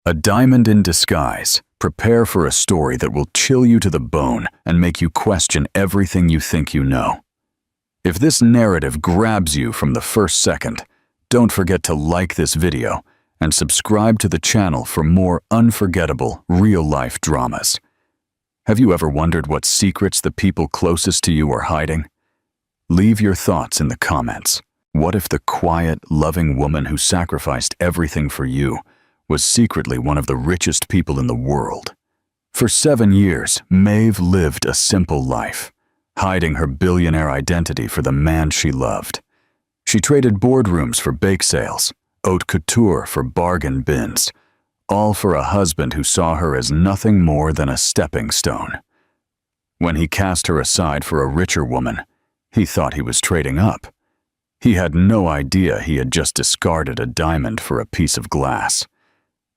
A diamond in disguise. Prepare for a story that will chill you to the bone and make you question everything you think you know. If this narrative grabs you from the first second, don't forget to like this video and subscribe to the channel for more unforgettable, real-life dramas. Have you ever wondered what secrets the people closest to you are hiding? Leave your thoughts in the comments. What if the quiet, loving woman who sacrificed everything for you was secretly one of the richest people in the world? For 7 years, Maeve lived a simple life, hiding her billionaire identity for the man she loved. She traded boardrooms for bake sales, haute couture for bargain bins, all for a husband who saw her as nothing more than a stepping stone. When he cast her aside for a richer woman, he thought he was trading up. He had no idea he had just discarded a diamond for a piece of glass.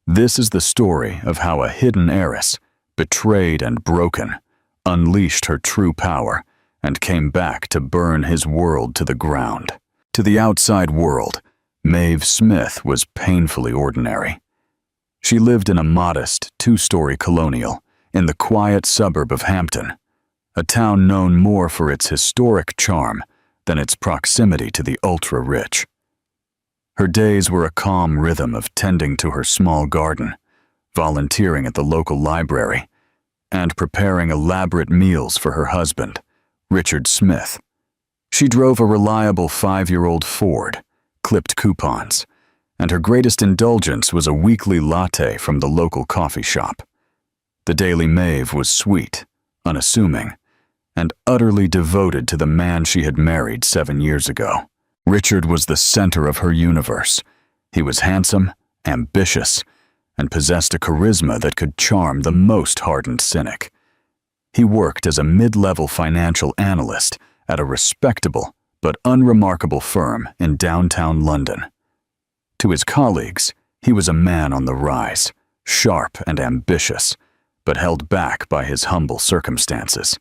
This is the story of how a hidden heiress, betrayed and broken, unleashed her true power and came back to burn his world to the ground. To the outside world, Maeve Smith was painfully ordinary. She lived in a modest, 2-story colonial in the quiet suburb of Hampton, a town known more for its historic charm than its proximity to the ultra-rich. Her days were a calm rhythm of tending to her small garden, volunteering at the local library, and preparing elaborate meals for her husband, Richard Smith. She drove a reliable 5-year-old Ford, clipped coupons, and her greatest indulgence was a weekly latte from the local coffee shop. The daily Maeve was sweet, unassuming, and utterly devoted to the man she had married 7 years ago. Richard was the center of her universe. He was handsome, ambitious, and possessed a charisma that could charm the most hardened cynic. He worked as a mid-level financial analyst at a respectable but unremarkable firm in downtown London. To his colleagues, he was a man on the rise, sharp and ambitious, but held back by his humble circumstances.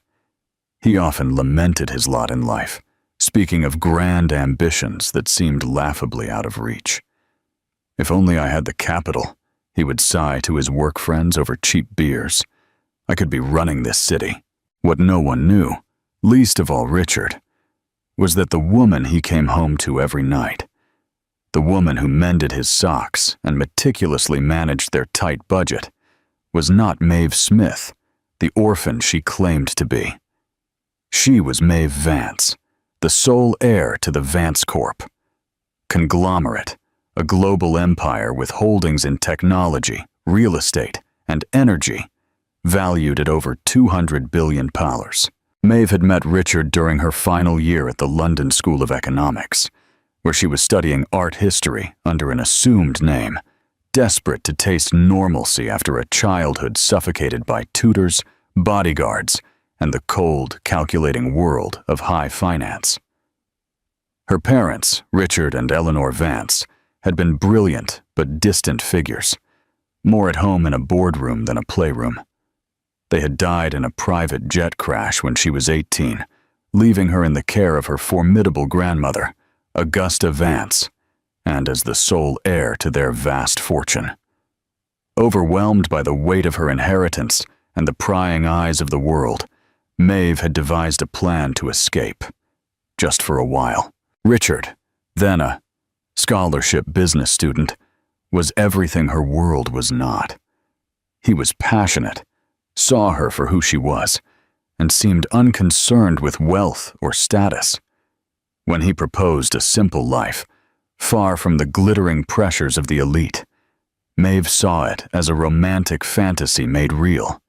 He often lamented his lot in life, speaking of grand ambitions that seemed laughably out of reach. "If only I had the capital," he would sigh to his work friends over cheap beers. "I could be running this city." What no one knew, least of all Richard, was that the woman he came home to every night, the woman who mended his socks and meticulously managed their tight budget, was not Maeve Smith, the orphan she claimed to be. She was Maeve Vance, the sole heir to the Vance Corp. Conglomerate, a global empire with holdings in technology, real estate, and energy, valued at over £200 billion. Maeve had met Richard during her final year at the London School of Economics, where she was studying art history under an assumed name, desperate to taste normalcy after a childhood suffocated by tutors, bodyguards, and the cold, calculating world of high finance. Her parents, Richard and Eleanor Vance, had been brilliant but distant figures, more at home in a boardroom than a playroom. They had died in a private jet crash when she was 18, leaving her in the care of her formidable grandmother, Augusta Vance, and as the sole heir to their vast fortune. Overwhelmed by the weight of her inheritance and the prying eyes of the world, Maeve had devised a plan to escape, just for a while. Richard, then a scholarship business student, was everything her world was not. He was passionate, saw her for who she was, and seemed unconcerned with wealth or status. When he proposed a simple life, far from the glittering pressures of the elite, Maeve saw it as a romantic fantasy made real.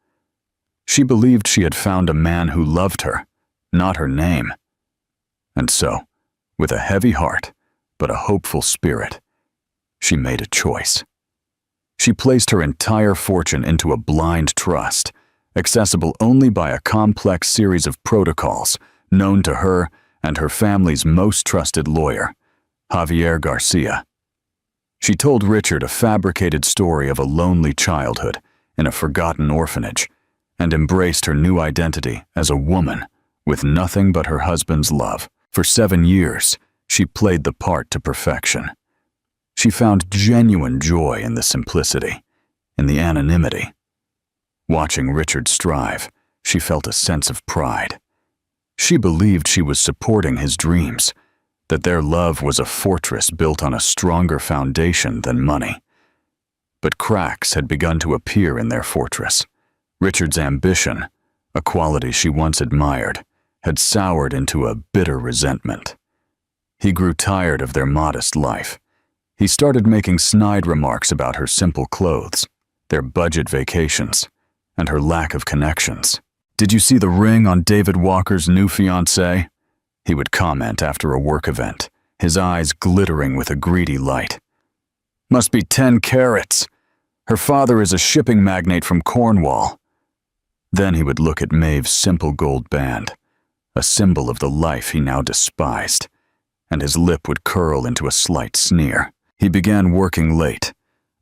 She believed she had found a man who loved her, not her name. And so, with a heavy heart, but a hopeful spirit, she made a choice. She placed her entire fortune into a blind trust, accessible only by a complex series of protocols known to her and her family's most trusted lawyer, Javier Garcia. She told Richard a fabricated story of a lonely childhood in a forgotten orphanage, and embraced her new identity as a woman with nothing but her husband's love. For 7 years, she played the part to perfection. She found genuine joy in the simplicity, in the anonymity. Watching Richard strive, she felt a sense of pride. She believed she was supporting his dreams, that their love was a fortress built on a stronger foundation than money. But cracks had begun to appear in their fortress. Richard's ambition, a quality she once admired, had soured into a bitter resentment. He grew tired of their modest life. He started making snide remarks about her simple clothes, their budget vacations, and her lack of connections. "Did you see the ring on David Walker's new fiancée?" he would comment after a work event, his eyes glittering with a greedy light. "Must be 10 carats. Her father is a shipping magnate from Cornwall." Then he would look at Maeve's simple gold band, a symbol of the life he now despised, and his lip would curl into a slight sneer. He began working late,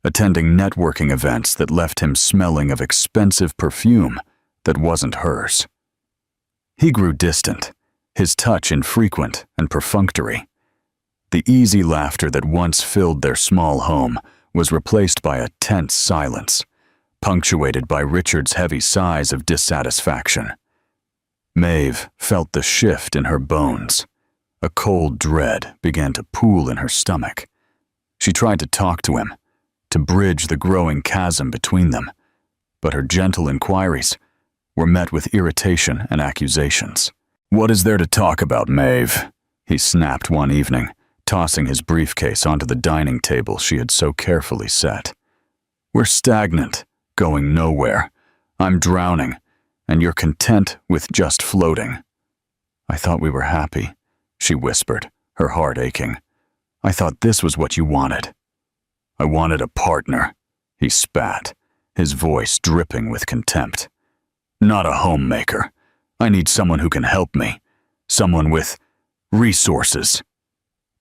attending networking events that left him smelling of expensive perfume that wasn't hers. He grew distant, his touch infrequent and perfunctory. The easy laughter that once filled their small home was replaced by a tense silence, punctuated by Richard's heavy sighs of dissatisfaction. Maeve felt the shift in her bones. A cold dread began to pool in her stomach. She tried to talk to him, to bridge the growing chasm between them, but her gentle inquiries were met with irritation and accusations. "What is there to talk about, Maeve?" he snapped one evening, tossing his briefcase onto the dining table she had so carefully set. "We're stagnant, going nowhere. I'm drowning, and you're content with just floating." "I thought we were happy," she whispered, her heart aching. "I thought this was what you wanted." "I wanted a partner," he spat, his voice dripping with contempt. "Not a homemaker. I need someone who can help me. Someone with resources."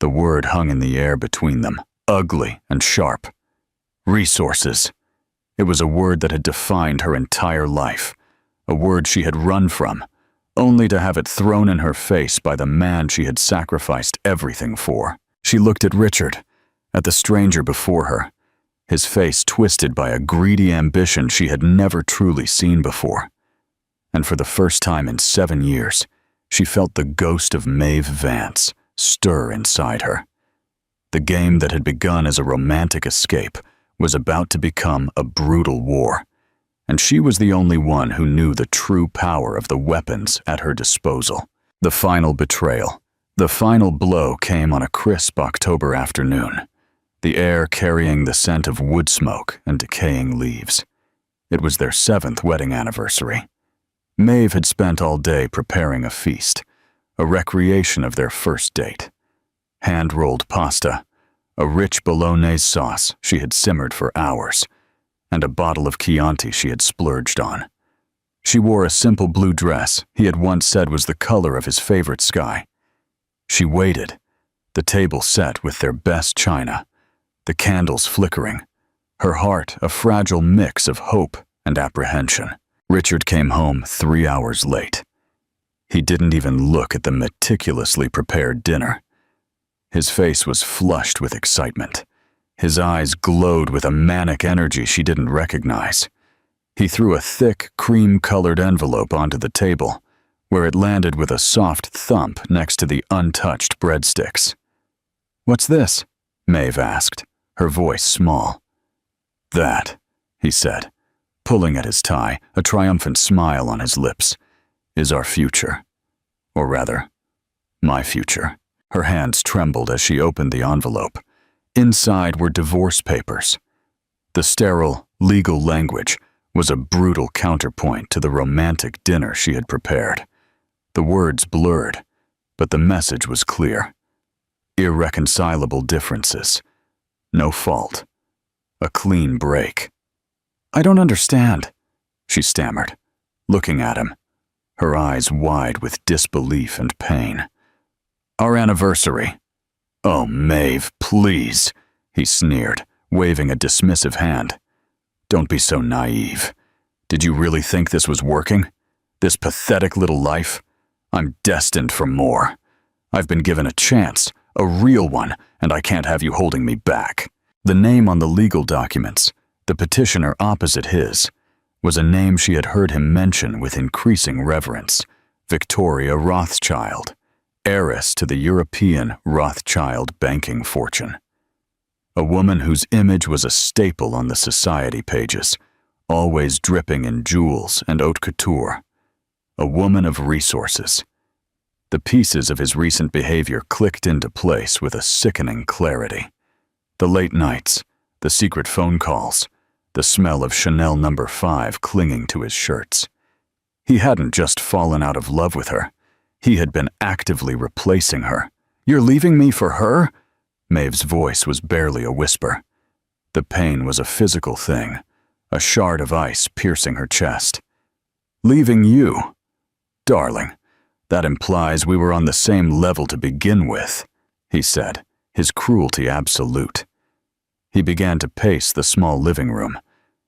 The word hung in the air between them, ugly and sharp. Resources. It was a word that had defined her entire life, a word she had run from, only to have it thrown in her face by the man she had sacrificed everything for. She looked at Richard, at the stranger before her, his face twisted by a greedy ambition she had never truly seen before. And for the first time in 7 years, she felt the ghost of Maeve Vance stir inside her. The game that had begun as a romantic escape was about to become a brutal war, and she was the only one who knew the true power of the weapons at her disposal. The final betrayal, the final blow came on a crisp October afternoon, the air carrying the scent of wood smoke and decaying leaves. It was their 7th wedding anniversary. Maeve had spent all day preparing a feast, a recreation of their first date. Hand-rolled pasta, a rich bolognese sauce she had simmered for hours, and a bottle of Chianti she had splurged on. She wore a simple blue dress he had once said was the color of his favorite sky. She waited, the table set with their best china, the candles flickering, her heart a fragile mix of hope and apprehension. Richard came home 3 hours late. He didn't even look at the meticulously prepared dinner. His face was flushed with excitement. His eyes glowed with a manic energy she didn't recognize. He threw a thick, cream-colored envelope onto the table, where it landed with a soft thump next to the untouched breadsticks. "What's this?" Maeve asked, her voice small. "That," he said, pulling at his tie, a triumphant smile on his lips, "is our future. Or rather, my future." Her hands trembled as she opened the envelope. Inside were divorce papers. The sterile, legal language was a brutal counterpoint to the romantic dinner she had prepared. The words blurred, but the message was clear. Irreconcilable differences. No fault. A clean break. "I don't understand," she stammered, looking at him, her eyes wide with disbelief and pain. "Our anniversary." "Oh, Maeve, please," he sneered, waving a dismissive hand. "Don't be so naive. Did you really think this was working? This pathetic little life? I'm destined for more. I've been given a chance, a real one, and I can't have you holding me back." The name on the legal documents, The petitioner opposite his was a name she had heard him mention with increasing reverence: Victoria Rothschild, heiress to the European Rothschild banking fortune. A woman whose image was a staple on the society pages, always dripping in jewels and haute couture. A woman of resources. The pieces of his recent behavior clicked into place with a sickening clarity. The late nights, the secret phone calls, the smell of Chanel No. 5 clinging to his shirts. He hadn't just fallen out of love with her. He had been actively replacing her. "You're leaving me for her?" Maeve's voice was barely a whisper. The pain was a physical thing, a shard of ice piercing her chest. "Leaving you? Darling, that implies we were on the same level to begin with," he said, his cruelty absolute. He began to pace the small living room,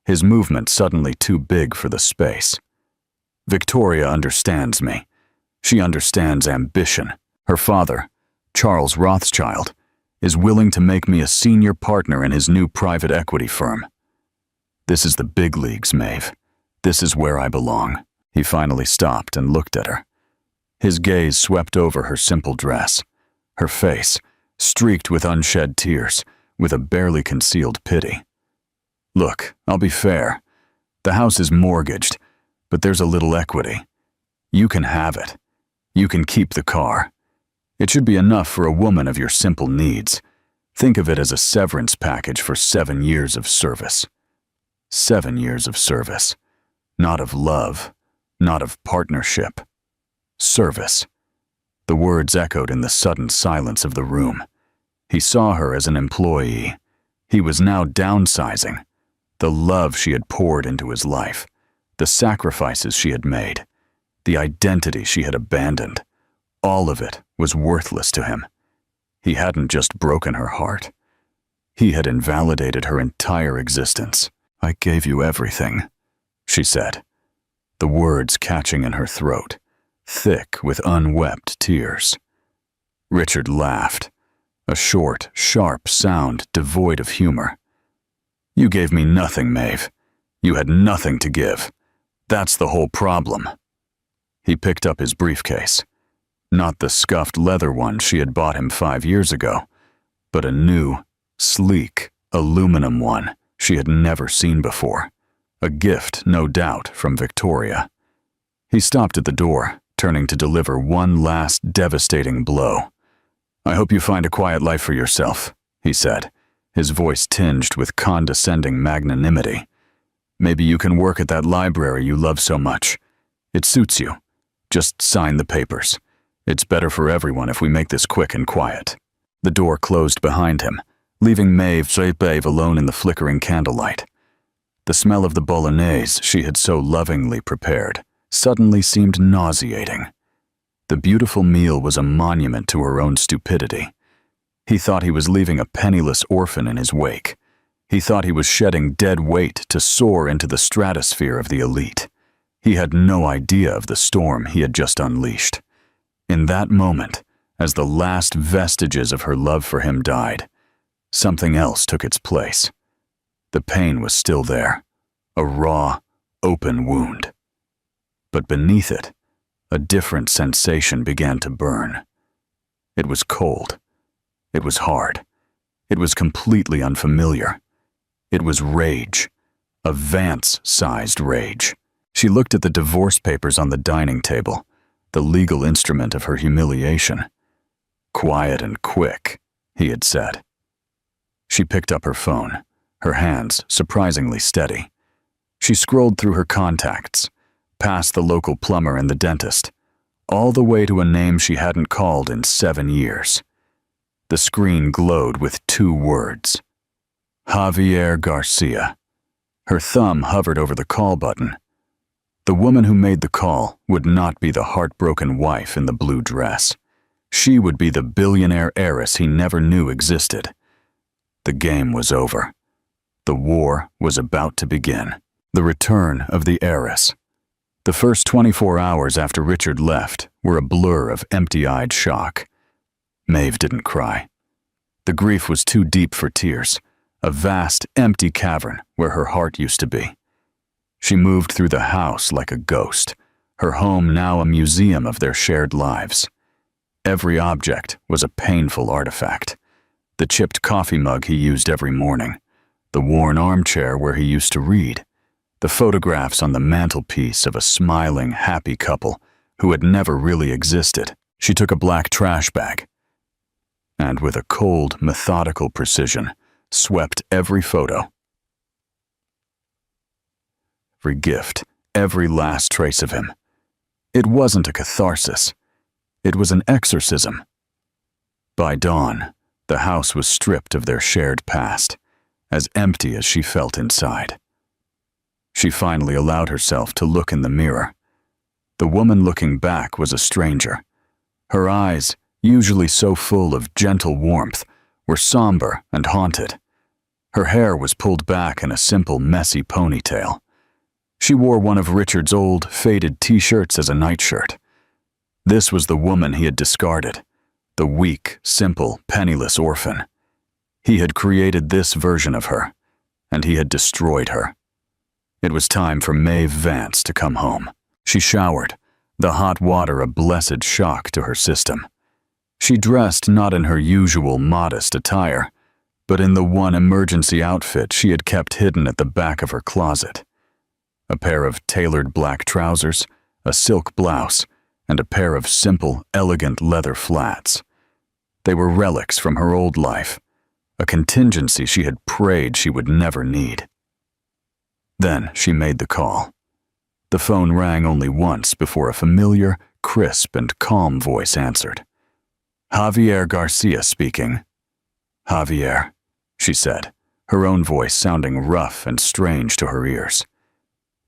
his movement suddenly too big for the space. "Victoria understands me. She understands ambition. Her father, Charles Rothschild, is willing to make me a senior partner in his new private equity firm. This is the big leagues, Maeve. This is where I belong." He finally stopped and looked at her. His gaze swept over her simple dress, her face, streaked with unshed tears, with a barely concealed pity. "Look, I'll be fair. The house is mortgaged, but there's a little equity. You can have it. You can keep the car. It should be enough for a woman of your simple needs. Think of it as a severance package for 7 years of service." 7 years of service. Not of love, not of partnership. Service. The words echoed in the sudden silence of the room. He saw her as an employee. He was now downsizing. The love she had poured into his life, the sacrifices she had made, the identity she had abandoned, all of it was worthless to him. He hadn't just broken her heart. He had invalidated her entire existence. "I gave you everything," she said, the words catching in her throat, thick with unwept tears. Richard laughed, a short, sharp sound devoid of humor. "You gave me nothing, Maeve. You had nothing to give. That's the whole problem." He picked up his briefcase. Not the scuffed leather one she had bought him 5 years ago, but a new, sleek, aluminum one she had never seen before. A gift, no doubt, from Victoria. He stopped at the door, turning to deliver one last devastating blow. "I hope you find a quiet life for yourself," he said, his voice tinged with condescending magnanimity. "Maybe you can work at that library you love so much. It suits you. Just sign the papers. It's better for everyone if we make this quick and quiet." The door closed behind him, leaving Maeve alone in the flickering candlelight. The smell of the bolognese she had so lovingly prepared suddenly seemed nauseating. The beautiful meal was a monument to her own stupidity. He thought he was leaving a penniless orphan in his wake. He thought he was shedding dead weight to soar into the stratosphere of the elite. He had no idea of the storm he had just unleashed. In that moment, as the last vestiges of her love for him died, something else took its place. The pain was still there, a raw, open wound. But beneath it, a different sensation began to burn. It was cold. It was hard. It was completely unfamiliar. It was rage, a Vance-sized rage. She looked at the divorce papers on the dining table, the legal instrument of her humiliation. "Quiet and quick," he had said. She picked up her phone, her hands surprisingly steady. She scrolled through her contacts, past the local plumber and the dentist, all the way to a name she hadn't called in 7 years. The screen glowed with 2 words: Javier Garcia. Her thumb hovered over the call button. The woman who made the call would not be the heartbroken wife in the blue dress. She would be the billionaire heiress he never knew existed. The game was over. The war was about to begin. The return of the heiress. The first 24 hours after Richard left were a blur of empty-eyed shock. Maeve didn't cry. The grief was too deep for tears, a vast, empty cavern where her heart used to be. She moved through the house like a ghost, her home now a museum of their shared lives. Every object was a painful artifact. The chipped coffee mug he used every morning, the worn armchair where he used to read, the photographs on the mantelpiece of a smiling, happy couple who had never really existed. She took a black trash bag and, with a cold, methodical precision, swept every photo, every gift, every last trace of him. It wasn't a catharsis. It was an exorcism. By dawn, the house was stripped of their shared past, as empty as she felt inside. She finally allowed herself to look in the mirror. The woman looking back was a stranger. Her eyes, usually so full of gentle warmth, were somber and haunted. Her hair was pulled back in a simple, messy ponytail. She wore one of Richard's old, faded t-shirts as a nightshirt. This was the woman he had discarded, the weak, simple, penniless orphan. He had created this version of her, and he had destroyed her. It was time for Maeve Vance to come home. She showered, the hot water a blessed shock to her system. She dressed not in her usual modest attire, but in the one emergency outfit she had kept hidden at the back of her closet. A pair of tailored black trousers, a silk blouse, and a pair of simple, elegant leather flats. They were relics from her old life, a contingency she had prayed she would never need. Then she made the call. The phone rang only once before a familiar, crisp, and calm voice answered. Javier Garcia speaking. Javier, she said, her own voice sounding rough and strange to her ears.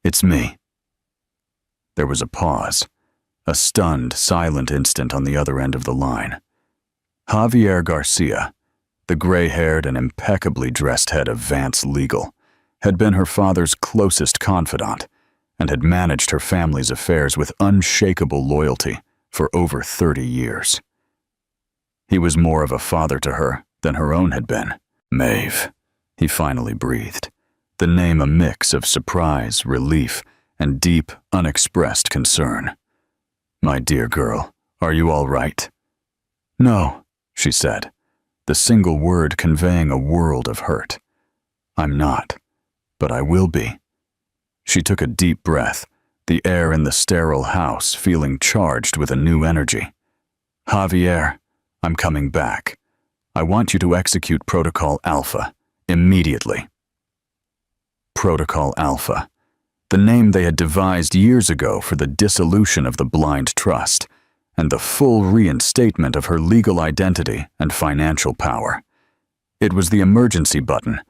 It's me. There was a pause, a stunned, silent instant on the other end of the line. Javier Garcia, the gray-haired and impeccably dressed head of Vance Legal, had been her father's closest confidant and had managed her family's affairs with unshakable loyalty for over 30 years. He was more of a father to her than her own had been. Maeve, he finally breathed, the name a mix of surprise, relief, and deep, unexpressed concern. My dear girl, are you all right? No, she said, the single word conveying a world of hurt. I'm not, but I will be. She took a deep breath, the air in the sterile house feeling charged with a new energy. Javier, I'm coming back. I want you to execute Protocol Alpha, immediately. Protocol Alpha, the name they had devised years ago for the dissolution of the blind trust and the full reinstatement of her legal identity and financial power. It was the emergency button,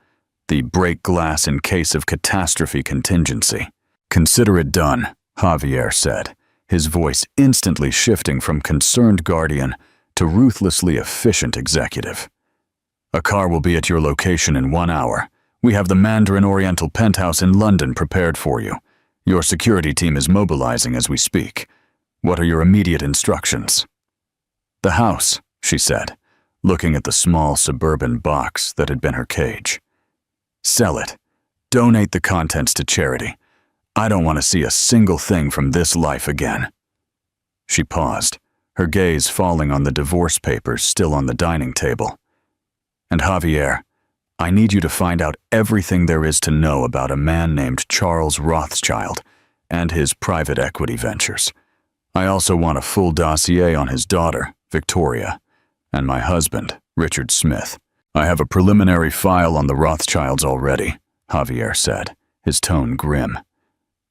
the break glass in case of catastrophe contingency. Consider it done, Javier said, his voice instantly shifting from concerned guardian to ruthlessly efficient executive. A car will be at your location in 1 hour. We have the Mandarin Oriental penthouse in London prepared for you. Your security team is mobilizing as we speak. What are your immediate instructions? The house, she said, looking at the small suburban box that had been her cage. Sell it. Donate the contents to charity. I don't want to see a single thing from this life again. She paused, her gaze falling on the divorce papers still on the dining table. And Javier, I need you to find out everything there is to know about a man named Charles Rothschild and his private equity ventures. I also want a full dossier on his daughter, Victoria, and my husband, Richard Smith. I have a preliminary file on the Rothschilds already, Javier said, his tone grim.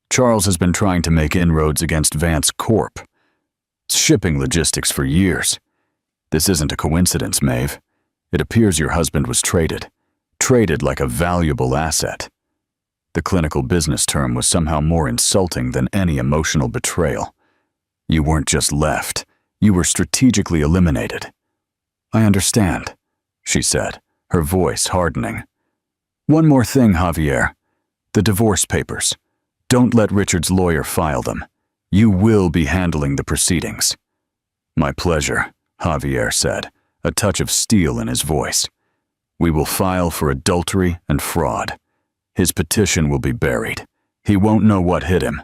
Charles has been trying to make inroads against Vance Corp. Shipping logistics for years. This isn't a coincidence, Maeve. It appears your husband was traded like a valuable asset. The clinical business term was somehow more insulting than any emotional betrayal. You weren't just left, you were strategically eliminated. I understand, she said, her voice hardening. One more thing, Javier. The divorce papers. Don't let Richard's lawyer file them. You will be handling the proceedings. My pleasure, Javier said, a touch of steel in his voice. We will file for adultery and fraud. His petition will be buried. He won't know what hit him.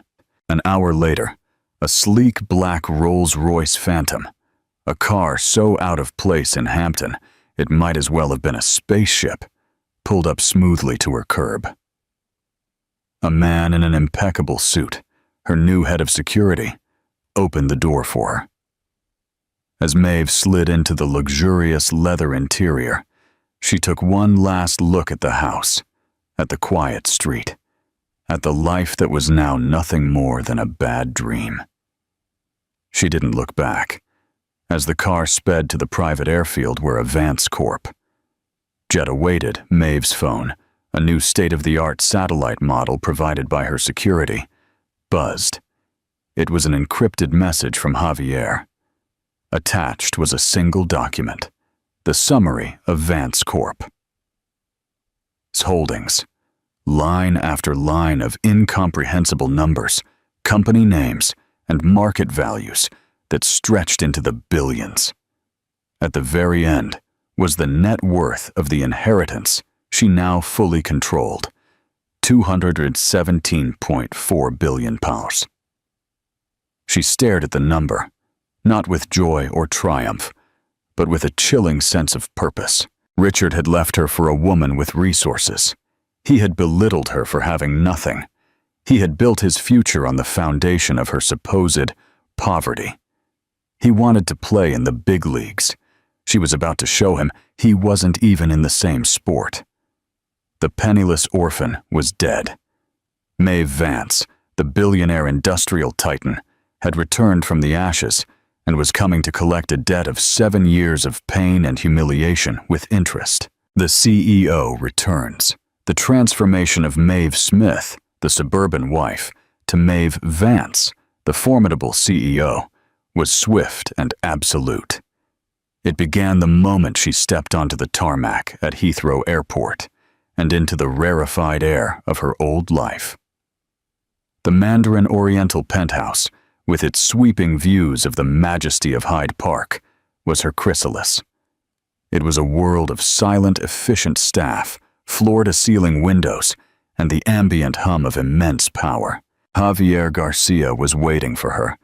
An hour later, a sleek black Rolls-Royce Phantom, a car so out of place in Hampton it might as well have been a spaceship, pulled up smoothly to her curb. A man in an impeccable suit, her new head of security, opened the door for her. As Maeve slid into the luxurious leather interior, she took one last look at the house, at the quiet street, at the life that was now nothing more than a bad dream. She didn't look back, as the car sped to the private airfield where a Vance Corp. Jet awaited Maeve's phone, a new state-of-the-art satellite model provided by her security, buzzed. It was an encrypted message from Javier. Attached was a single document, the summary of Vance Corp.'s holdings, line after line of incomprehensible numbers, company names, and market values that stretched into the billions. At the very end was the net worth of the inheritance she now fully controlled, £217.4 billion. She stared at the number, not with joy or triumph, but with a chilling sense of purpose. Richard had left her for a woman with resources. He had belittled her for having nothing. He had built his future on the foundation of her supposed poverty. He wanted to play in the big leagues. She was about to show him he wasn't even in the same sport. The penniless orphan was dead. Maeve Vance, the billionaire industrial titan, had returned from the ashes and was coming to collect a debt of 7 years of pain and humiliation with interest. The CEO returns. The transformation of Maeve Smith, the suburban wife, to Maeve Vance, the formidable CEO, was swift and absolute. It began the moment she stepped onto the tarmac at Heathrow Airport and into the rarefied air of her old life. The Mandarin Oriental penthouse, with its sweeping views of the majesty of Hyde Park, was her chrysalis. It was a world of silent, efficient staff, floor-to-ceiling windows, and the ambient hum of immense power. Javier Garcia was waiting for her,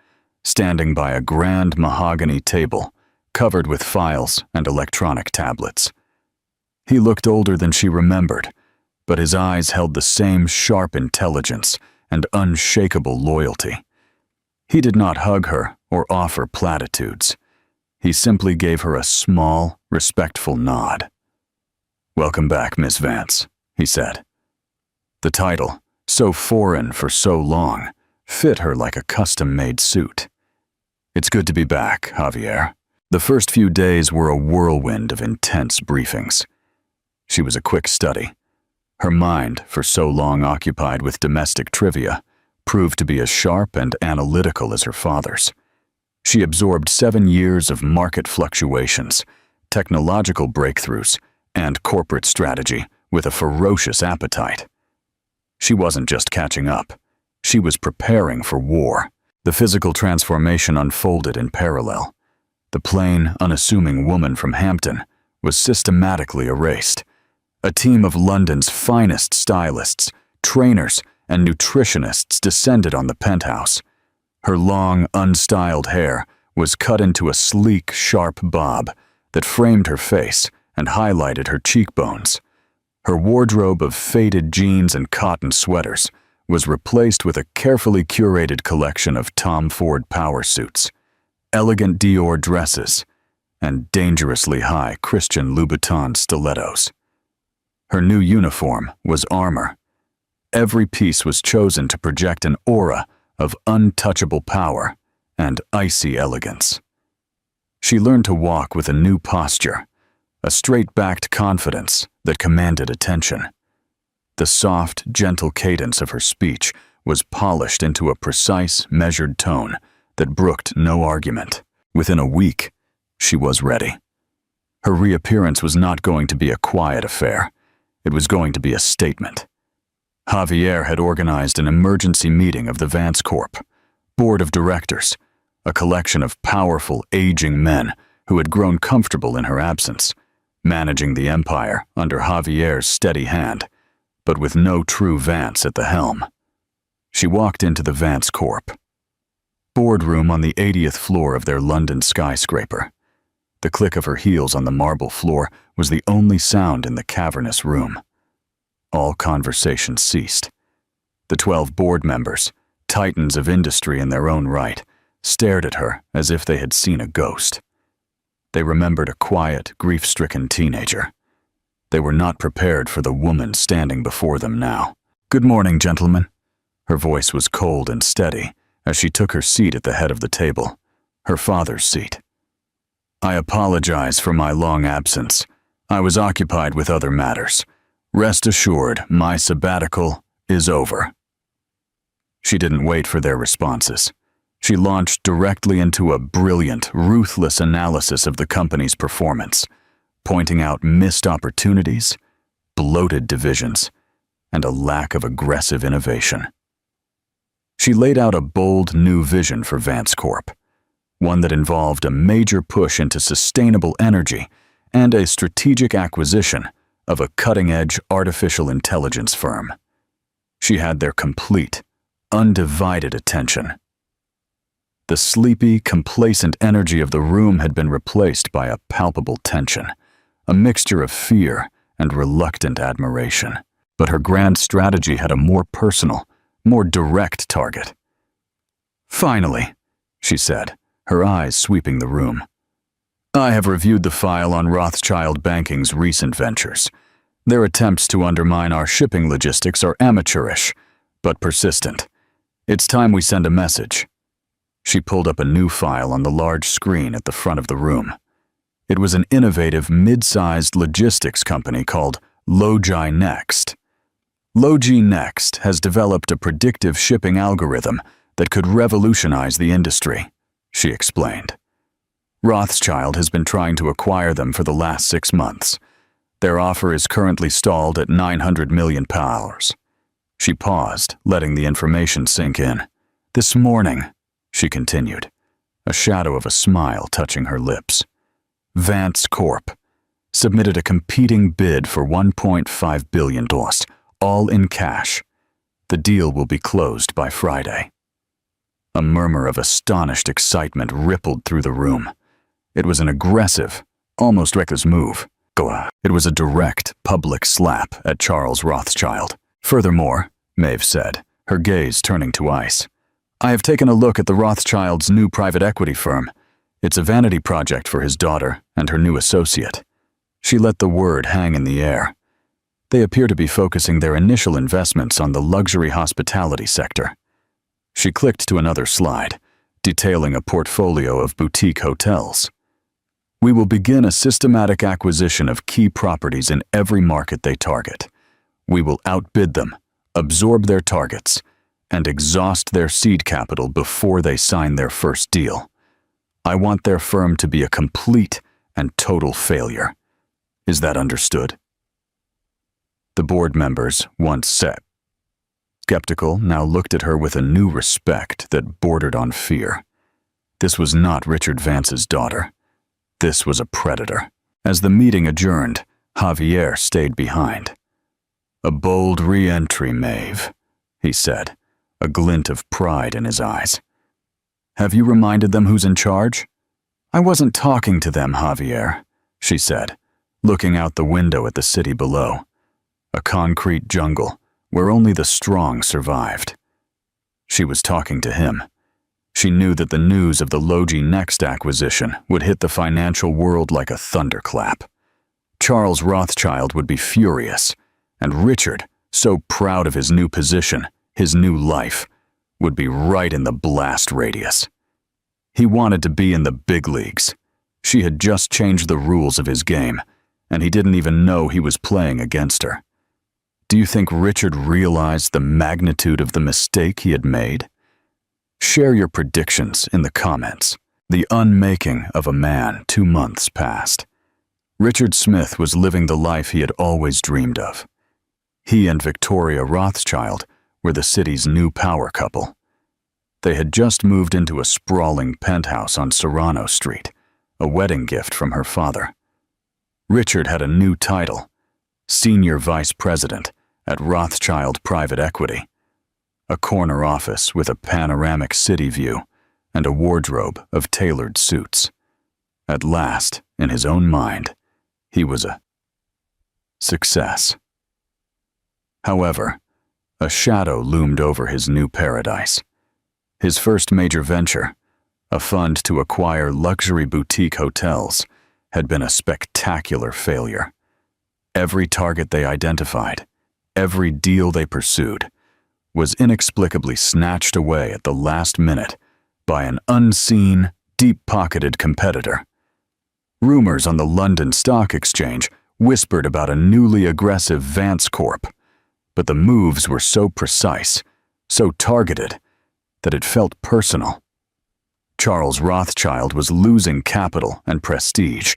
standing by a grand mahogany table covered with files and electronic tablets. He looked older than she remembered, but his eyes held the same sharp intelligence and unshakable loyalty. He did not hug her or offer platitudes. He simply gave her a small, respectful nod. "Welcome back, Miss Vance," he said. The title, so foreign for so long, fit her like a custom-made suit. "It's good to be back, Javier." The first few days were a whirlwind of intense briefings. She was a quick study. Her mind, for so long occupied with domestic trivia, proved to be as sharp and analytical as her father's. She absorbed 7 years of market fluctuations, technological breakthroughs, and corporate strategy with a ferocious appetite. She wasn't just catching up. She was preparing for war. The physical transformation unfolded in parallel. The plain, unassuming woman from Hampton was systematically erased. A team of London's finest stylists, trainers, and nutritionists descended on the penthouse. Her long, unstyled hair was cut into a sleek, sharp bob that framed her face and highlighted her cheekbones. Her wardrobe of faded jeans and cotton sweaters was replaced with a carefully curated collection of Tom Ford power suits, elegant Dior dresses, and dangerously high Christian Louboutin stilettos. Her new uniform was armor. Every piece was chosen to project an aura of untouchable power and icy elegance. She learned to walk with a new posture, a straight-backed confidence that commanded attention. The soft, gentle cadence of her speech was polished into a precise, measured tone that brooked no argument. Within a week, she was ready. Her reappearance was not going to be a quiet affair. It was going to be a statement. Javier had organized an emergency meeting of the Vance Corp. Board of Directors, a collection of powerful, aging men who had grown comfortable in her absence, managing the empire under Javier's steady hand, but with no true Vance at the helm. She walked into the Vance Corp. boardroom on the 80th floor of their London skyscraper. The click of her heels on the marble floor was the only sound in the cavernous room. All conversation ceased. The 12 board members, titans of industry in their own right, stared at her as if they had seen a ghost. They remembered a quiet, grief-stricken teenager. They were not prepared for the woman standing before them now. "Good morning, gentlemen." Her voice was cold and steady as she took her seat at the head of the table, her father's seat. "I apologize for my long absence. I was occupied with other matters. Rest assured, my sabbatical is over." She didn't wait for their responses. She launched directly into a brilliant, ruthless analysis of the company's performance, pointing out missed opportunities, bloated divisions, and a lack of aggressive innovation. She laid out a bold new vision for Vance Corp, one that involved a major push into sustainable energy and a strategic acquisition of a cutting-edge artificial intelligence firm. She had their complete, undivided attention. The sleepy, complacent energy of the room had been replaced by a palpable tension, a mixture of fear and reluctant admiration. But her grand strategy had a more personal, more direct target. "Finally," she said, her eyes sweeping the room. "I have reviewed the file on Rothschild Banking's recent ventures. Their attempts to undermine our shipping logistics are amateurish, but persistent. It's time we send a message." She pulled up a new file on the large screen at the front of the room. It was an innovative, mid-sized logistics company called Logi Next. Logi Next has developed a predictive shipping algorithm that could revolutionize the industry, she explained. Rothschild has been trying to acquire them for the last 6 months. Their offer is currently stalled at £900 million. She paused, letting the information sink in. "This morning," she continued, a shadow of a smile touching her lips, "Vance Corp. submitted a competing bid for $1.5 billion, all in cash. The deal will be closed by Friday." A murmur of astonished excitement rippled through the room. It was an aggressive, almost reckless move. It was a direct, public slap at Charles Rothschild. "Furthermore," Maeve said, her gaze turning to ice, "I have taken a look at the Rothschild's new private equity firm. It's a vanity project for his daughter and her new associate." She let the word hang in the air. "They appear to be focusing their initial investments on the luxury hospitality sector." She clicked to another slide, detailing a portfolio of boutique hotels. "We will begin a systematic acquisition of key properties in every market they target. We will outbid them, absorb their targets, and exhaust their seed capital before they sign their first deal. I want their firm to be a complete and total failure. Is that understood?" The board members, once skeptical, now looked at her with a new respect that bordered on fear. This was not Richard Vance's daughter. This was a predator. As the meeting adjourned, Javier stayed behind. "A bold re-entry, Maeve," he said, a glint of pride in his eyes. "Have you reminded them who's in charge?" "I wasn't talking to them, Javier," she said, looking out the window at the city below. A concrete jungle where only the strong survived. She was talking to him. She knew that the news of the Logi Next acquisition would hit the financial world like a thunderclap. Charles Rothschild would be furious, and Richard, so proud of his new position, his new life, would be right in the blast radius. He wanted to be in the big leagues. She had just changed the rules of his game, and he didn't even know he was playing against her. Do you think Richard realized the magnitude of the mistake he had made? Share your predictions in the comments. The unmaking of a man 2 months past. Richard Smith was living the life he had always dreamed of. He and Victoria Rothschild were the city's new power couple. They had just moved into a sprawling penthouse on Serrano Street, a wedding gift from her father. Richard had a new title, Senior Vice President at Rothschild Private Equity, a corner office with a panoramic city view and a wardrobe of tailored suits. At last, in his own mind, he was a success. However, a shadow loomed over his new paradise. His first major venture, a fund to acquire luxury boutique hotels, had been a spectacular failure. Every target they identified, every deal they pursued, was inexplicably snatched away at the last minute by an unseen, deep-pocketed competitor. Rumors on the London Stock Exchange whispered about a newly aggressive Vance Corp, but the moves were so precise, so targeted, that it felt personal. Charles Rothschild was losing capital and prestige,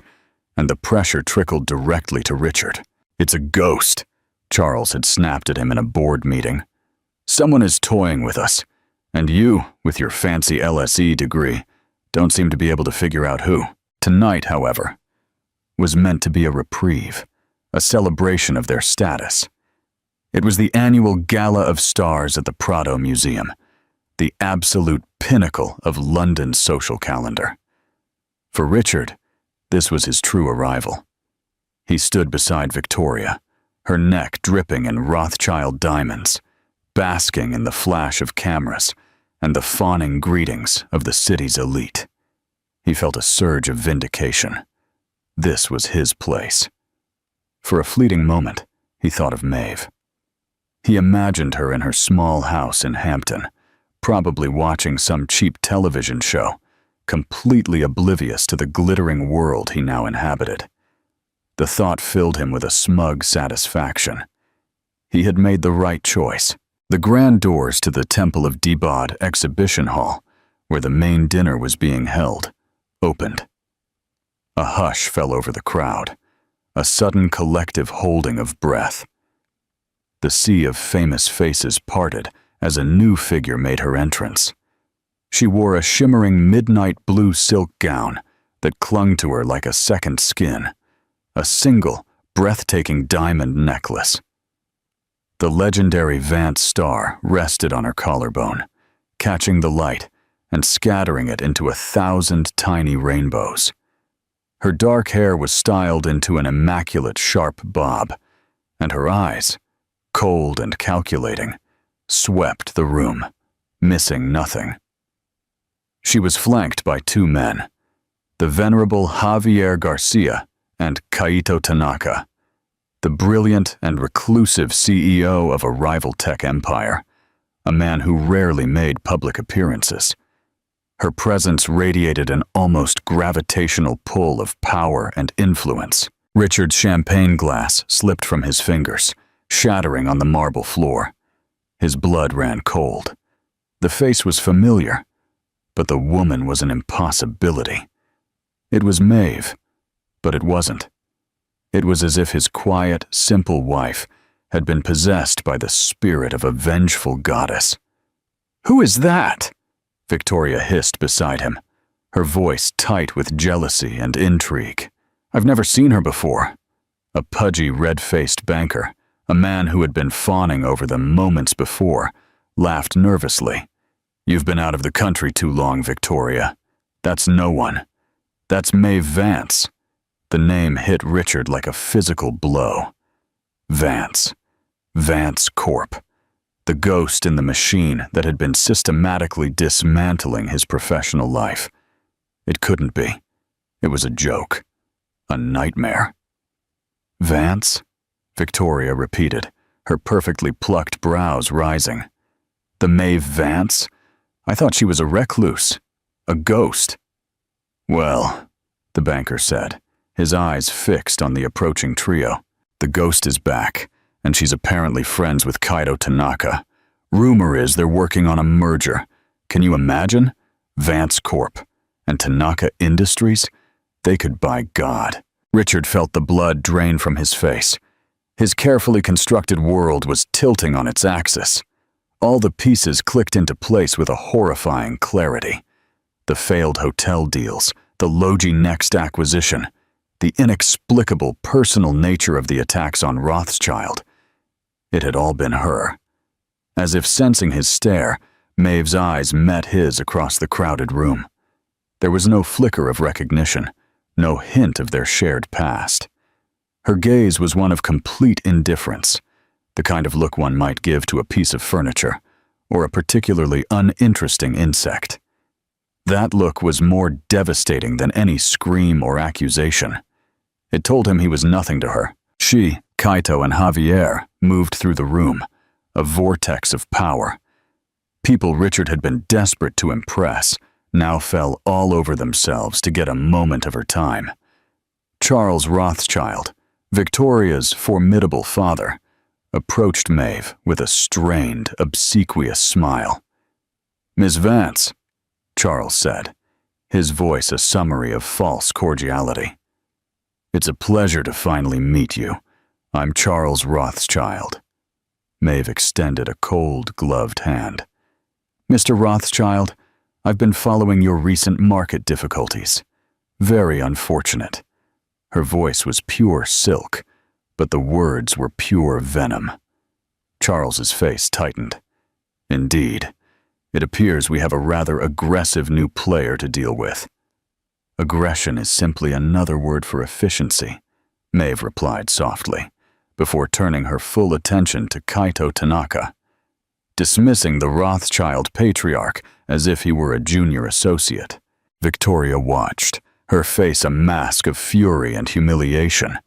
and the pressure trickled directly to Richard. "It's a ghost," Charles had snapped at him in a board meeting. "Someone is toying with us, and you, with your fancy LSE degree, don't seem to be able to figure out who." Tonight, however, was meant to be a reprieve, a celebration of their status. It was the annual Gala of Stars at the Prado Museum, the absolute pinnacle of London's social calendar. For Richard, this was his true arrival. He stood beside Victoria, her neck dripping in Rothschild diamonds, basking in the flash of cameras and the fawning greetings of the city's elite. He felt a surge of vindication. This was his place. For a fleeting moment, he thought of Maeve. He imagined her in her small house in Hampton, probably watching some cheap television show, completely oblivious to the glittering world he now inhabited. The thought filled him with a smug satisfaction. He had made the right choice. The grand doors to the Temple of Debod exhibition hall, where the main dinner was being held, opened. A hush fell over the crowd, a sudden collective holding of breath. The sea of famous faces parted as a new figure made her entrance. She wore a shimmering midnight blue silk gown that clung to her like a second skin, a single, breathtaking diamond necklace. The legendary Vance star rested on her collarbone, catching the light and scattering it into 1,000 tiny rainbows. Her dark hair was styled into an immaculate sharp bob, and her eyes, cold and calculating, swept the room, missing nothing. She was flanked by two men, the venerable Javier Garcia and Kaito Tanaka, the brilliant and reclusive CEO of a rival tech empire, a man who rarely made public appearances. Her presence radiated an almost gravitational pull of power and influence. Richard's champagne glass slipped from his fingers, shattering on the marble floor. His blood ran cold. The face was familiar, but the woman was an impossibility. It was Maeve, but it wasn't. It was as if his quiet, simple wife had been possessed by the spirit of a vengeful goddess. "Who is that?" Victoria hissed beside him, her voice tight with jealousy and intrigue. "I've never seen her before." A pudgy, red-faced banker, a man who had been fawning over them moments before, laughed nervously. "You've been out of the country too long, Victoria. That's no one. That's Maeve Vance." The name hit Richard like a physical blow. Vance. Vance Corp. The ghost in the machine that had been systematically dismantling his professional life. It couldn't be. It was a joke. A nightmare. "Vance?" Victoria repeated, her perfectly plucked brows rising. "The Maeve Vance? I thought she was a recluse. A ghost." "Well," the banker said, his eyes fixed on the approaching trio. "The ghost is back, and she's apparently friends with Kaito Tanaka. Rumor is they're working on a merger. Can you imagine? Vance Corp. and Tanaka Industries? They could buy God." Richard felt the blood drain from his face. His carefully constructed world was tilting on its axis. All the pieces clicked into place with a horrifying clarity. The failed hotel deals, the Logi Next acquisition, the inexplicable personal nature of the attacks on Rothschild. It had all been her. As if sensing his stare, Maeve's eyes met his across the crowded room. There was no flicker of recognition, no hint of their shared past. Her gaze was one of complete indifference, the kind of look one might give to a piece of furniture or a particularly uninteresting insect. That look was more devastating than any scream or accusation. It told him he was nothing to her. She, Kaito, and Javier moved through the room, a vortex of power. People Richard had been desperate to impress now fell all over themselves to get a moment of her time. Charles Rothschild, Victoria's formidable father, approached Maeve with a strained, obsequious smile. "Miss Vance," Charles said, his voice a summary of false cordiality. "It's a pleasure to finally meet you. I'm Charles Rothschild." Maeve extended a cold, gloved hand. "Mr. Rothschild, I've been following your recent market difficulties. Very unfortunate." Her voice was pure silk, but the words were pure venom. Charles's face tightened. "Indeed, it appears we have a rather aggressive new player to deal with." "Aggression is simply another word for efficiency," Maeve replied softly, before turning her full attention to Kaito Tanaka. Dismissing the Rothschild patriarch as if he were a junior associate, Victoria watched, her face a mask of fury and humiliation.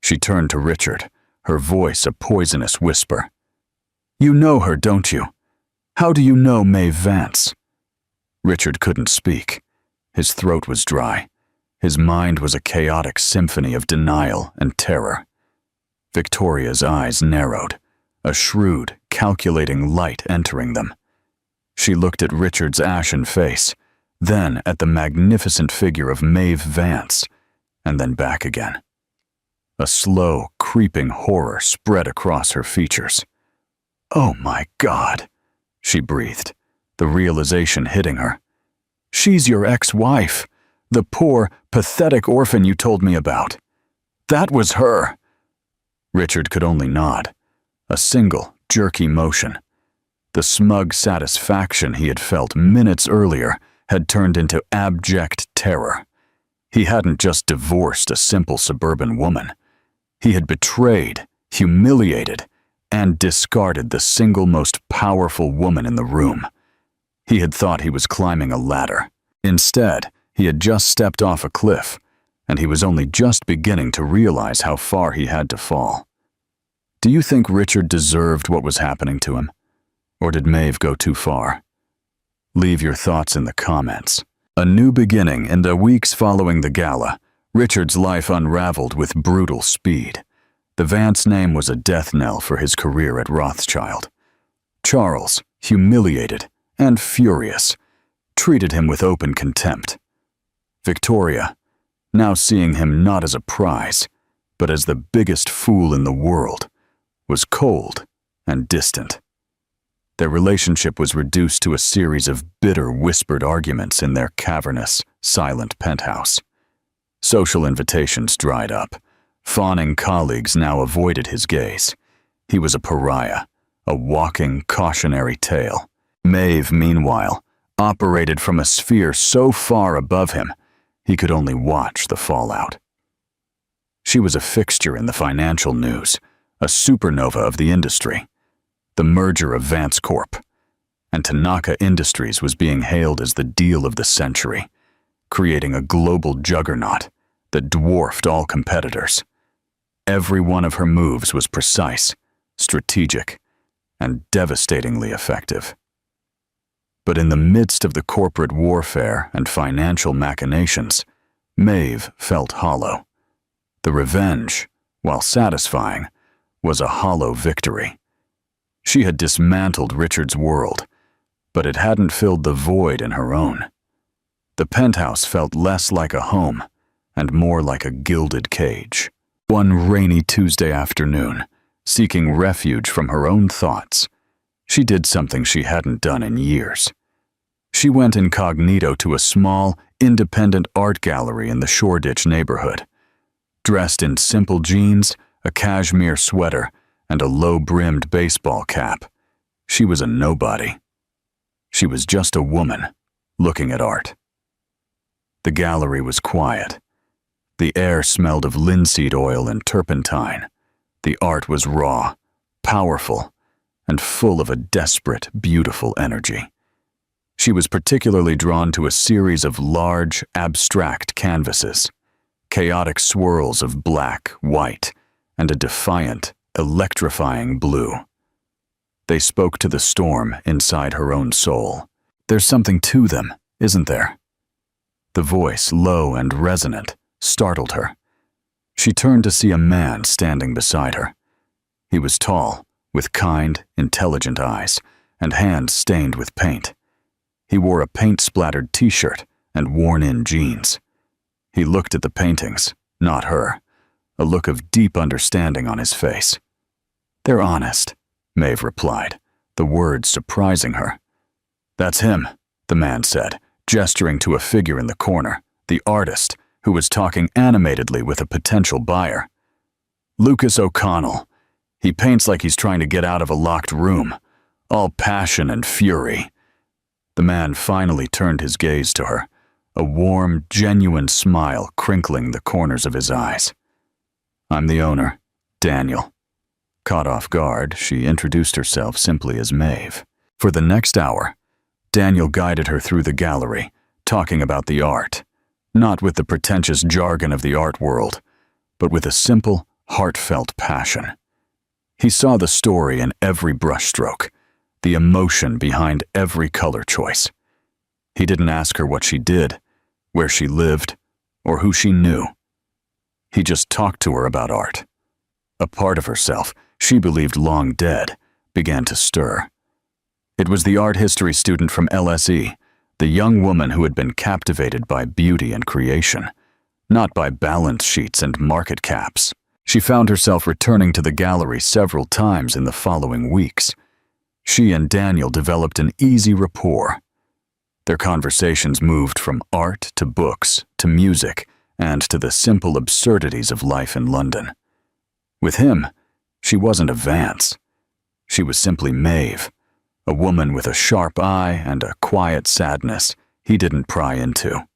She turned to Richard, her voice a poisonous whisper. "You know her, don't you? How do you know Maeve Vance?" Richard couldn't speak. His throat was dry. His mind was a chaotic symphony of denial and terror. Victoria's eyes narrowed, a shrewd, calculating light entering them. She looked at Richard's ashen face, then at the magnificent figure of Maeve Vance, and then back again. A slow, creeping horror spread across her features. "Oh my God," she breathed, the realization hitting her. "She's your ex-wife, the poor, pathetic orphan you told me about. That was her." Richard could only nod, a single, jerky motion. The smug satisfaction he had felt minutes earlier had turned into abject terror. He hadn't just divorced a simple suburban woman. He had betrayed, humiliated, and discarded the single most powerful woman in the room. He had thought he was climbing a ladder. Instead, he had just stepped off a cliff, and he was only just beginning to realize how far he had to fall. Do you think Richard deserved what was happening to him? Or did Maeve go too far? Leave your thoughts in the comments. A new beginning in the weeks following the gala, Richard's life unraveled with brutal speed. The Vance name was a death knell for his career at Rothschild. Charles, humiliated and furious, treated him with open contempt. Victoria, now seeing him not as a prize, but as the biggest fool in the world, was cold and distant. Their relationship was reduced to a series of bitter, whispered arguments in their cavernous, silent penthouse. Social invitations dried up. Fawning colleagues now avoided his gaze. He was a pariah, a walking cautionary tale. Maeve, meanwhile, operated from a sphere so far above him, he could only watch the fallout. She was a fixture in the financial news, a supernova of the industry. The merger of Vance Corp. And Tanaka Industries was being hailed as the deal of the century, creating a global juggernaut that dwarfed all competitors. Every one of her moves was precise, strategic, and devastatingly effective. But in the midst of the corporate warfare and financial machinations, Maeve felt hollow. The revenge, while satisfying, was a hollow victory. She had dismantled Richard's world, but it hadn't filled the void in her own. The penthouse felt less like a home and more like a gilded cage. One rainy Tuesday afternoon, seeking refuge from her own thoughts, she did something she hadn't done in years. She went incognito to a small, independent art gallery in the Shoreditch neighborhood. dressed in simple jeans, a cashmere sweater, and a low-brimmed baseball cap. She was a nobody. She was just a woman, looking at art. The gallery was quiet. The air smelled of linseed oil and turpentine. The art was raw, powerful, and full of a desperate, beautiful energy. She was particularly drawn to a series of large, abstract canvases, chaotic swirls of black, white, and a defiant, electrifying blue. They spoke to the storm inside her own soul. There's something to them, isn't there? The voice, low and resonant, startled her. She turned to see a man standing beside her. He was tall, with kind, intelligent eyes, and hands stained with paint. He wore a paint-splattered t-shirt and worn-in jeans. He looked at the paintings, not her, a look of deep understanding on his face. "They're honest," Maeve replied, the words surprising her. "That's him," the man said, gesturing to a figure in the corner, the artist, who was talking animatedly with a potential buyer. "Lucas O'Connell. He paints like he's trying to get out of a locked room, all passion and fury." The man finally turned his gaze to her, a warm, genuine smile crinkling the corners of his eyes. "I'm the owner, Daniel." Caught off guard, she introduced herself simply as Maeve. For the next hour, Daniel guided her through the gallery, talking about the art, not with the pretentious jargon of the art world, but with a simple, heartfelt passion. He saw the story in every brushstroke, the emotion behind every color choice. He didn't ask her what she did, where she lived, or who she knew. He just talked to her about art. A part of herself, she believed long dead, began to stir. It was the art history student from LSE, the young woman who had been captivated by beauty and creation, not by balance sheets and market caps. She found herself returning to the gallery several times in the following weeks. She and Daniel developed an easy rapport. Their conversations moved from art to books to music and to the simple absurdities of life in London. With him, she wasn't a Vance. She was simply Maeve, a woman with a sharp eye and a quiet sadness he didn't pry into.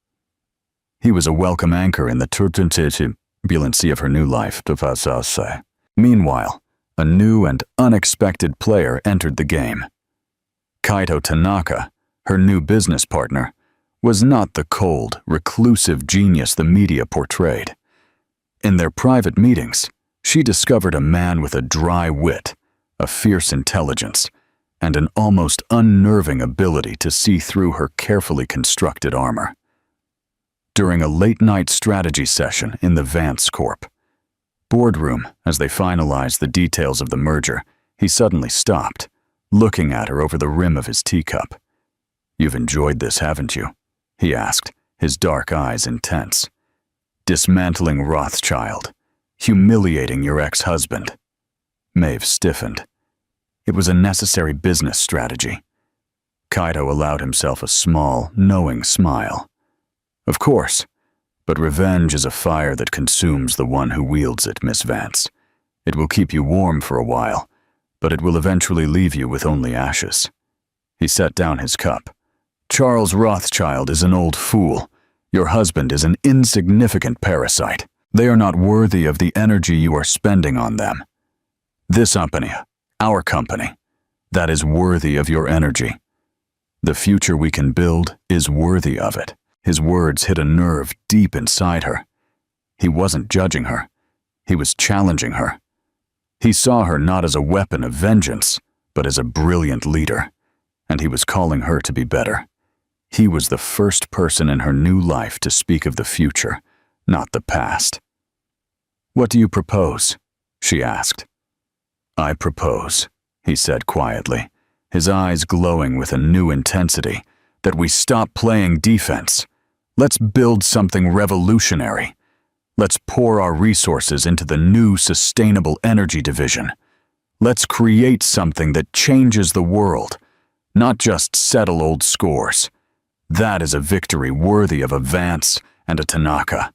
He was a welcome anchor in the turbulency of her new life. Meanwhile, a new and unexpected player entered the game. Kaito Tanaka, her new business partner, was not the cold, reclusive genius the media portrayed. In their private meetings, she discovered a man with a dry wit, a fierce intelligence, and an almost unnerving ability to see through her carefully constructed armor. During a late-night strategy session in the Vance Corp. boardroom, as they finalized the details of the merger, he suddenly stopped, looking at her over the rim of his teacup. "You've enjoyed this, haven't you?" he asked, his dark eyes intense. "Dismantling Rothschild, humiliating your ex-husband." Maeve stiffened. It was a necessary business strategy. Kaito allowed himself a small, knowing smile. "Of course, but revenge is a fire that consumes the one who wields it, Miss Vance. It will keep you warm for a while, but it will eventually leave you with only ashes." He set down his cup. "Charles Rothschild is an old fool. Your husband is an insignificant parasite. They are not worthy of the energy you are spending on them. This company, our company, that is worthy of your energy. The future we can build is worthy of it." His words hit a nerve deep inside her. He wasn't judging her. He was challenging her. He saw her not as a weapon of vengeance, but as a brilliant leader, and he was calling her to be better. He was the first person in her new life to speak of the future, not the past. "What do you propose?" she asked. "I propose," he said quietly, his eyes glowing with a new intensity, "that we stop playing defense. Let's build something revolutionary. Let's pour our resources into the new sustainable energy division. Let's create something that changes the world, not just settle old scores. That is a victory worthy of a Vance and a Tanaka."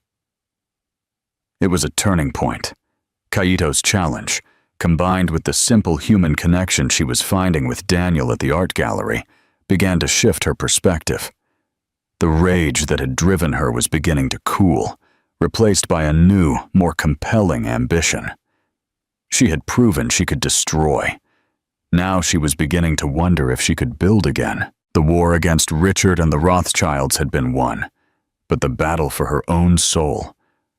It was a turning point. Kaito's challenge, combined with the simple human connection she was finding with Daniel at the art gallery, began to shift her perspective. The rage that had driven her was beginning to cool, replaced by a new, more compelling ambition. She had proven she could destroy. Now she was beginning to wonder if she could build again. The war against Richard and the Rothschilds had been won, but the battle for her own soul,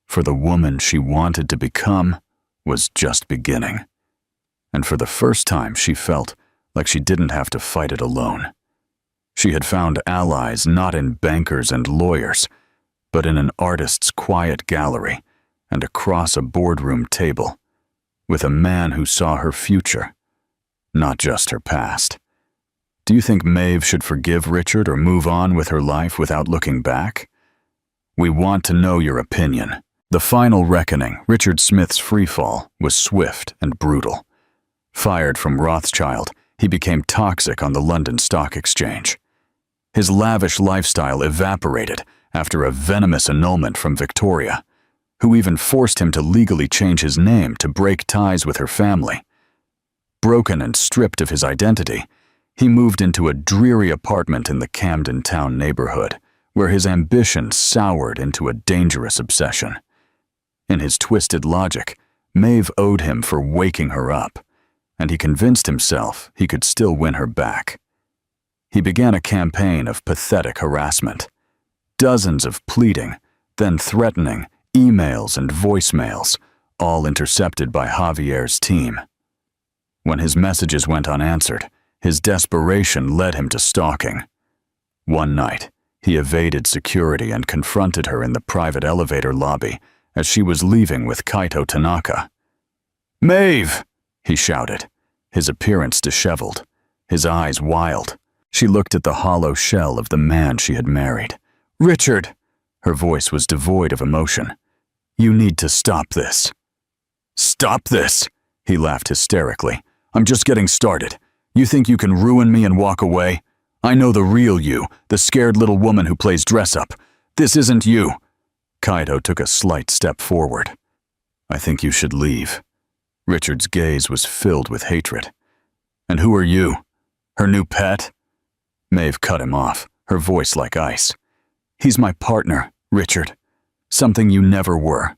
for the woman she wanted to become, was just beginning. And for the first time, she felt like she didn't have to fight it alone. She had found allies not in bankers and lawyers, but in an artist's quiet gallery and across a boardroom table, with a man who saw her future, not just her past. Do you think Maeve should forgive Richard or move on with her life without looking back? We want to know your opinion. The final reckoning, Richard Smith's freefall, was swift and brutal. Fired from Rothschild, he became toxic on the London Stock Exchange. His lavish lifestyle evaporated after a venomous annulment from Victoria, who even forced him to legally change his name to break ties with her family. Broken and stripped of his identity, he moved into a dreary apartment in the Camden Town neighborhood, where his ambition soured into a dangerous obsession. In his twisted logic, Maeve owed him for waking her up, and he convinced himself he could still win her back. He began a campaign of pathetic harassment. Dozens of pleading, then threatening, emails and voicemails, all intercepted by Javier's team. When his messages went unanswered, his desperation led him to stalking. One night, he evaded security and confronted her in the private elevator lobby as she was leaving with Kaito Tanaka. "Maeve!" he shouted, his appearance disheveled, his eyes wild. She looked at the hollow shell of the man she had married. "Richard!" Her voice was devoid of emotion. "You need to stop this." "Stop this?" He laughed hysterically. "I'm just getting started. You think you can ruin me and walk away? I know the real you, the scared little woman who plays dress-up. This isn't you." Kaito took a slight step forward. "I think you should leave." Richard's gaze was filled with hatred. "And who are you? Her new pet?" Maeve cut him off, her voice like ice. "He's my partner, Richard. Something you never were."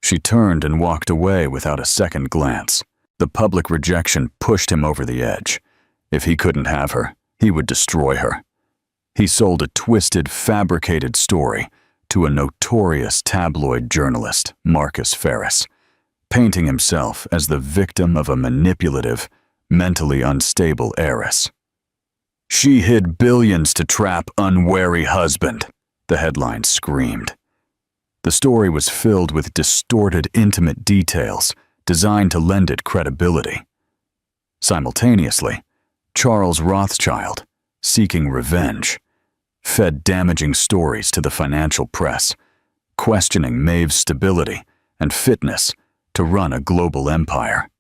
She turned and walked away without a second glance. The public rejection pushed him over the edge. If he couldn't have her, he would destroy her. He sold a twisted, fabricated story to a notorious tabloid journalist, Marcus Ferris, painting himself as the victim of a manipulative, mentally unstable heiress. "She hid billions to trap unwary husband," the headline screamed. The story was filled with distorted, intimate details designed to lend it credibility. Simultaneously, Charles Rothschild, seeking revenge, fed damaging stories to the financial press, questioning Maeve's stability and fitness to run a global empire.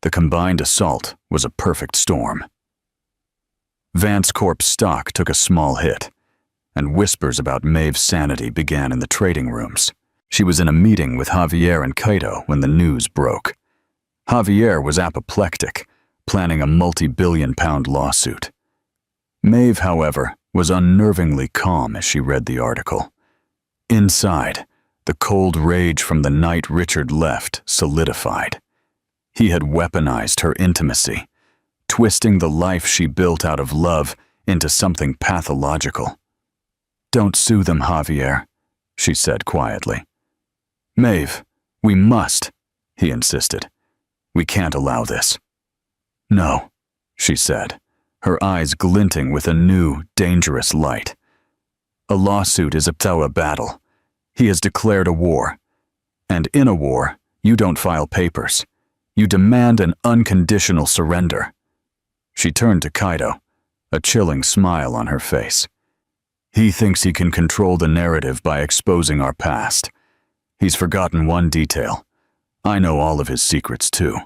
The combined assault was a perfect storm. Vance Corp's stock took a small hit, and whispers about Maeve's sanity began in the trading rooms. She was in a meeting with Javier and Kaito when the news broke. Javier was apoplectic, planning a multi-billion-pound lawsuit. Maeve, however, was unnervingly calm as she read the article. Inside, the cold rage from the night Richard left solidified. He had weaponized her intimacy, twisting the life she built out of love into something pathological. "Don't sue them, Javier," she said quietly. "Maeve, we must," he insisted. "We can't allow this." "No," she said, her eyes glinting with a new, dangerous light. "A lawsuit is a battle. He has declared a war. And in a war, you don't file papers. You demand an unconditional surrender." She turned to Kaito, a chilling smile on her face. "He thinks he can control the narrative by exposing our past. He's forgotten one detail. I know all of his secrets too,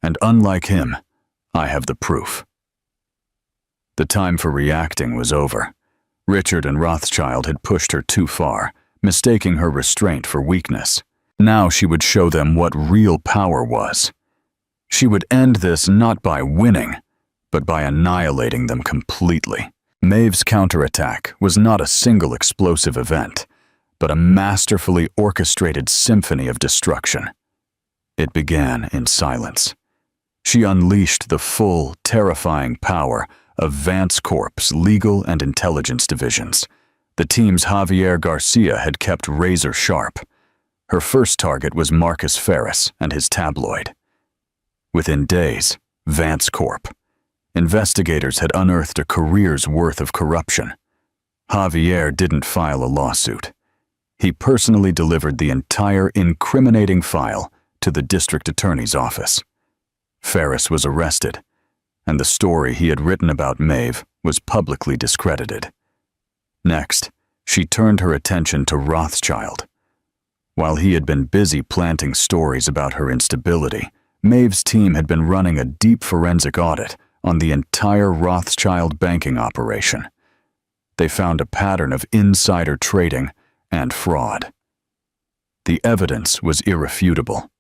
and unlike him, I have the proof." The time for reacting was over. Richard and Rothschild had pushed her too far, mistaking her restraint for weakness. Now she would show them what real power was. She would end this not by winning, but by annihilating them completely. Maeve's counterattack was not a single explosive event, but a masterfully orchestrated symphony of destruction. It began in silence. She unleashed the full, terrifying power of Vance Corp's legal and intelligence divisions, the teams Javier Garcia had kept razor sharp. Her first target was Marcus Ferris and his tabloid. Within days, Vance Corp. Investigators had unearthed a career's worth of corruption. Javier didn't file a lawsuit. He personally delivered the entire incriminating file to the district attorney's office. Ferris was arrested, and the story he had written about Maeve was publicly discredited. Next, she turned her attention to Rothschild. While he had been busy planting stories about her instability, Maeve's team had been running a deep forensic audit on the entire Rothschild banking operation. They found a pattern of insider trading and fraud. The evidence was irrefutable.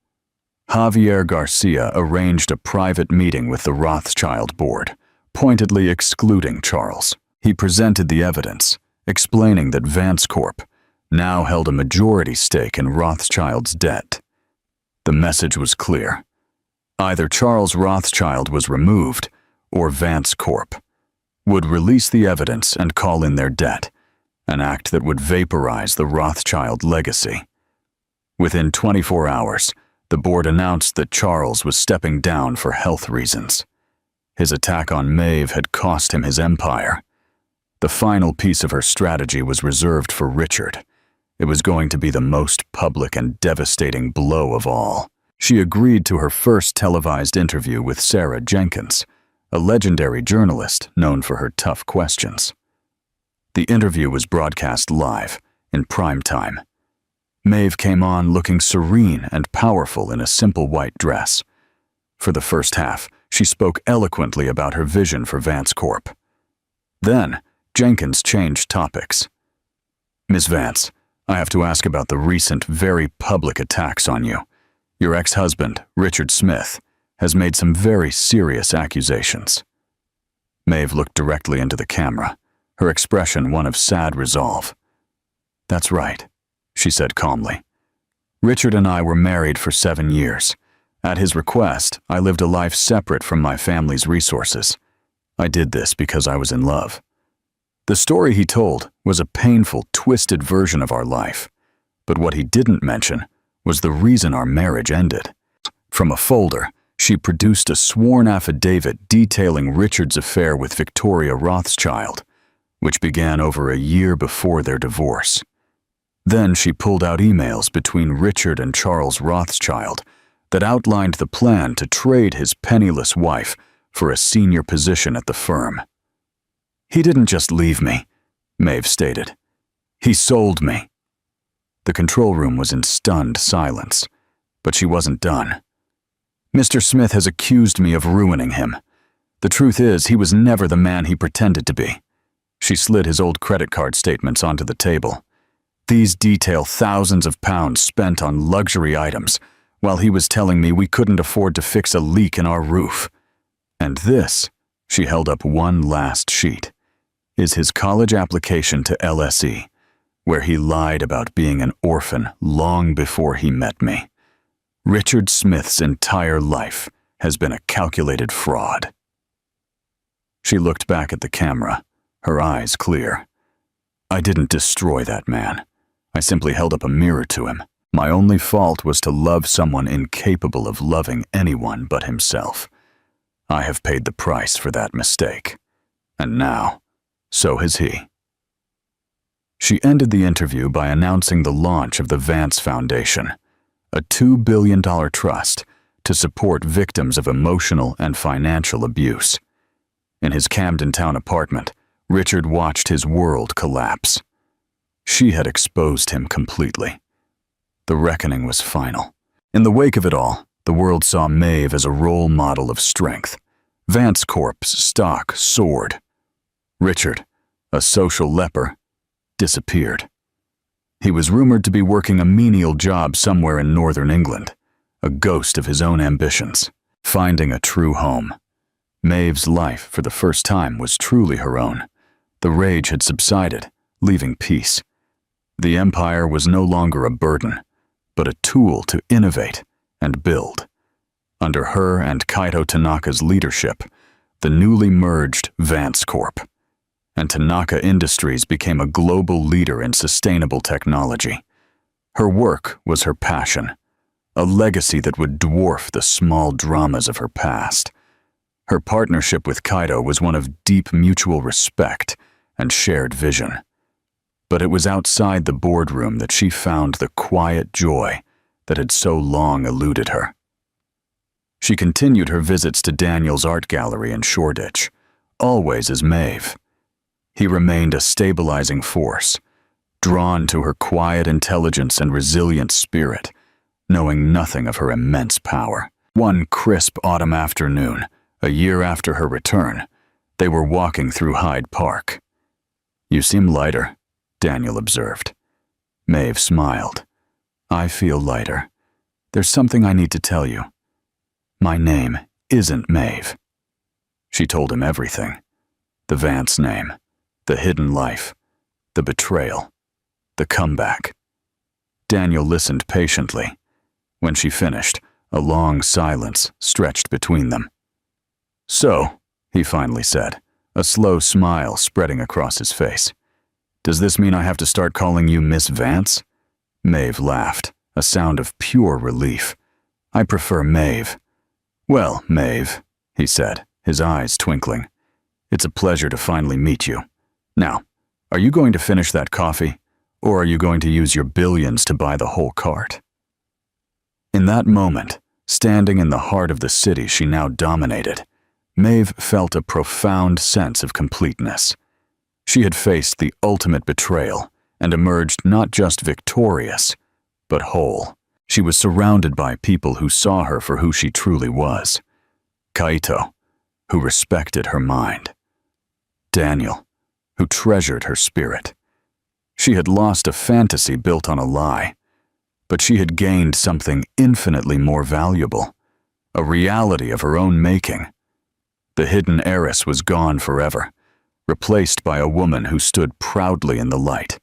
Javier Garcia arranged a private meeting with the Rothschild board, pointedly excluding Charles. He presented the evidence, explaining that Vance Corp now held a majority stake in Rothschild's debt. The message was clear. Either Charles Rothschild was removed, or Vance Corp would release the evidence and call in their debt, an act that would vaporize the Rothschild legacy. Within 24 hours, the board announced that Charles was stepping down for health reasons. His attack on Maeve had cost him his empire. The final piece of her strategy was reserved for Richard. It was going to be the most public and devastating blow of all. She agreed to her first televised interview with Sarah Jenkins, a legendary journalist known for her tough questions. The interview was broadcast live, in prime time. Maeve came on looking serene and powerful in a simple white dress. For the first half, she spoke eloquently about her vision for Vance Corp. Then, Jenkins changed topics. "Miss Vance, I have to ask about the recent, very public attacks on you. Your ex-husband, Richard Smith, has made some very serious accusations." Maeve looked directly into the camera, her expression one of sad resolve. "That's right," she said calmly. "Richard and I were married for 7 years. At his request, I lived a life separate from my family's resources. I did this because I was in love." The story he told was a painful, twisted version of our life. But what he didn't mention was the reason our marriage ended. From a folder, she produced a sworn affidavit detailing Richard's affair with Victoria Rothschild, which began over a year before their divorce. Then she pulled out emails between Richard and Charles Rothschild that outlined the plan to trade his penniless wife for a senior position at the firm. "He didn't just leave me," Maeve stated. "He sold me." The control room was in stunned silence, but she wasn't done. "Mr. Smith has accused me of ruining him. The truth is, he was never the man he pretended to be." She slid his old credit card statements onto the table. "These detail thousands of pounds spent on luxury items, while he was telling me we couldn't afford to fix a leak in our roof. And this," she held up one last sheet, "is his college application to LSE, where he lied about being an orphan long before he met me. Richard Smith's entire life has been a calculated fraud." She looked back at the camera, her eyes clear. "I didn't destroy that man. I simply held up a mirror to him. My only fault was to love someone incapable of loving anyone but himself. I have paid the price for that mistake. And now, so has he." She ended the interview by announcing the launch of the Vance Foundation, a $2 billion trust to support victims of emotional and financial abuse. In his Camden Town apartment, Richard watched his world collapse. She had exposed him completely. The reckoning was final. In the wake of it all, the world saw Maeve as a role model of strength. Vance Corp's stock soared. Richard, a social leper, disappeared. He was rumored to be working a menial job somewhere in northern England, a ghost of his own ambitions, finding a true home. Maeve's life, for the first time, was truly her own. The rage had subsided, leaving peace. The empire was no longer a burden, but a tool to innovate and build. Under her and Kaito Tanaka's leadership, the newly merged Vance Corp. And Tanaka Industries became a global leader in sustainable technology. Her work was her passion, a legacy that would dwarf the small dramas of her past. Her partnership with Kaito was one of deep mutual respect and shared vision. But it was outside the boardroom that she found the quiet joy that had so long eluded her. She continued her visits to Daniel's art gallery in Shoreditch, always as Maeve. He remained a stabilizing force, drawn to her quiet intelligence and resilient spirit, knowing nothing of her immense power. One crisp autumn afternoon, a year after her return, they were walking through Hyde Park. "You seem lighter," Daniel observed. Maeve smiled. "I feel lighter. There's something I need to tell you. My name isn't Maeve." She told him everything. The Vance name, the hidden life, the betrayal, the comeback. Daniel listened patiently. When she finished, a long silence stretched between them. "So," he finally said, a slow smile spreading across his face, "does this mean I have to start calling you Miss Vance?" Maeve laughed, a sound of pure relief. "I prefer Maeve." "Well, Maeve," he said, his eyes twinkling, "it's a pleasure to finally meet you. Now, are you going to finish that coffee, or are you going to use your billions to buy the whole cart?" In that moment, standing in the heart of the city she now dominated, Maeve felt a profound sense of completeness. She had faced the ultimate betrayal and emerged not just victorious, but whole. She was surrounded by people who saw her for who she truly was. Kaito, who respected her mind. Daniel, who treasured her spirit. She had lost a fantasy built on a lie, but she had gained something infinitely more valuable, a reality of her own making. The hidden heiress was gone forever, replaced by a woman who stood proudly in the light,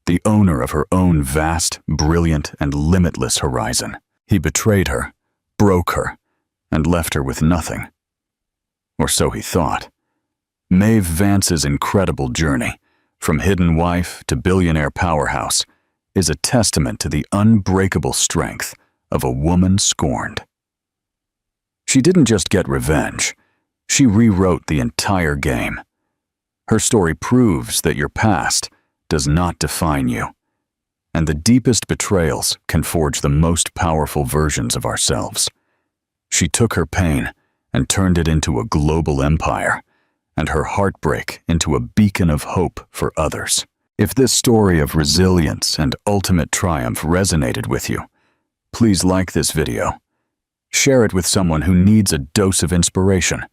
the owner of her own vast, brilliant, and limitless horizon. He betrayed her, broke her, and left her with nothing. Or so he thought. Maeve Vance's incredible journey, from hidden wife to billionaire powerhouse, is a testament to the unbreakable strength of a woman scorned. She didn't just get revenge, she rewrote the entire game. Her story proves that your past does not define you, and the deepest betrayals can forge the most powerful versions of ourselves. She took her pain and turned it into a global empire, and her heartbreak into a beacon of hope for others. If this story of resilience and ultimate triumph resonated with you, please like this video, share it with someone who needs a dose of inspiration,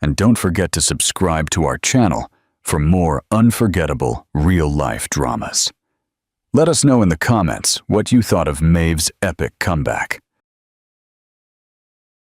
and don't forget to subscribe to our channel for more unforgettable real-life dramas. Let us know in the comments what you thought of Maeve's epic comeback.